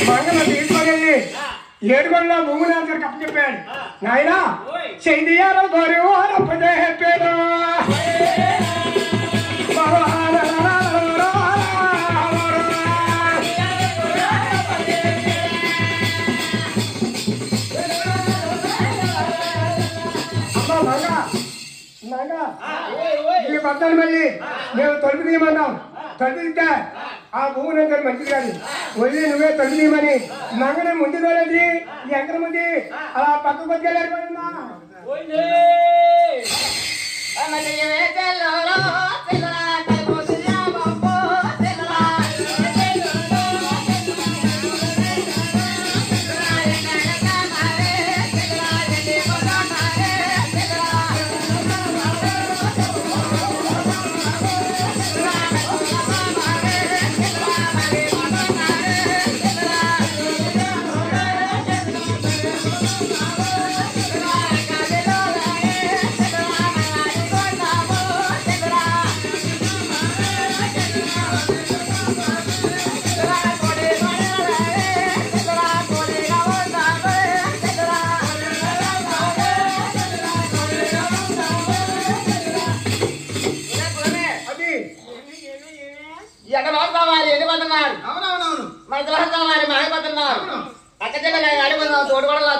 మంగళ తీసుకొని ఏడుగొండలో భూమి నాన్న కప్పు చెప్పాడు. నాయన చెయ్యాలో గోరు అప్పుడే చెప్పాడు. ఈ పద్దాలు మళ్ళీ మేము తలుపు తీయమన్నాం. తలుపు తీస్తే ఆ భూమి నాకు మంచిది కాదు, వదిలి నువ్వే తలుపు తీయమని మంగళ ముందు తోలేది ఎంకర ముందు అలా పక్కకు వచ్చేలారు.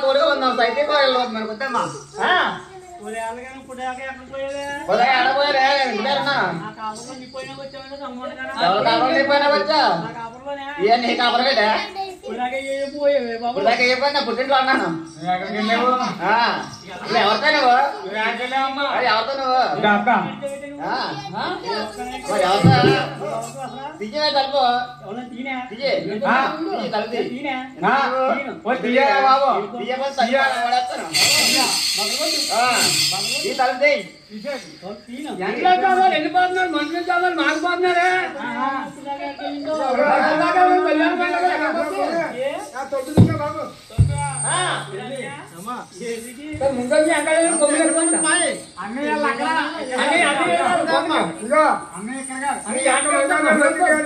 తోడుగా ఉందాం సైకిల్ మనకు వద్దమ్మా. వచ్చా నీ కాపరగడ్డా పుట్టింట్లో అన్నాను. ఎవరితో నువ్వు ఎవరితో నువ్వు తీయవే తలుపు తలుపు వెళ్ళిపోతున్నారు మనుషులు చాలు మాకు పోతున్నారే. ఏడు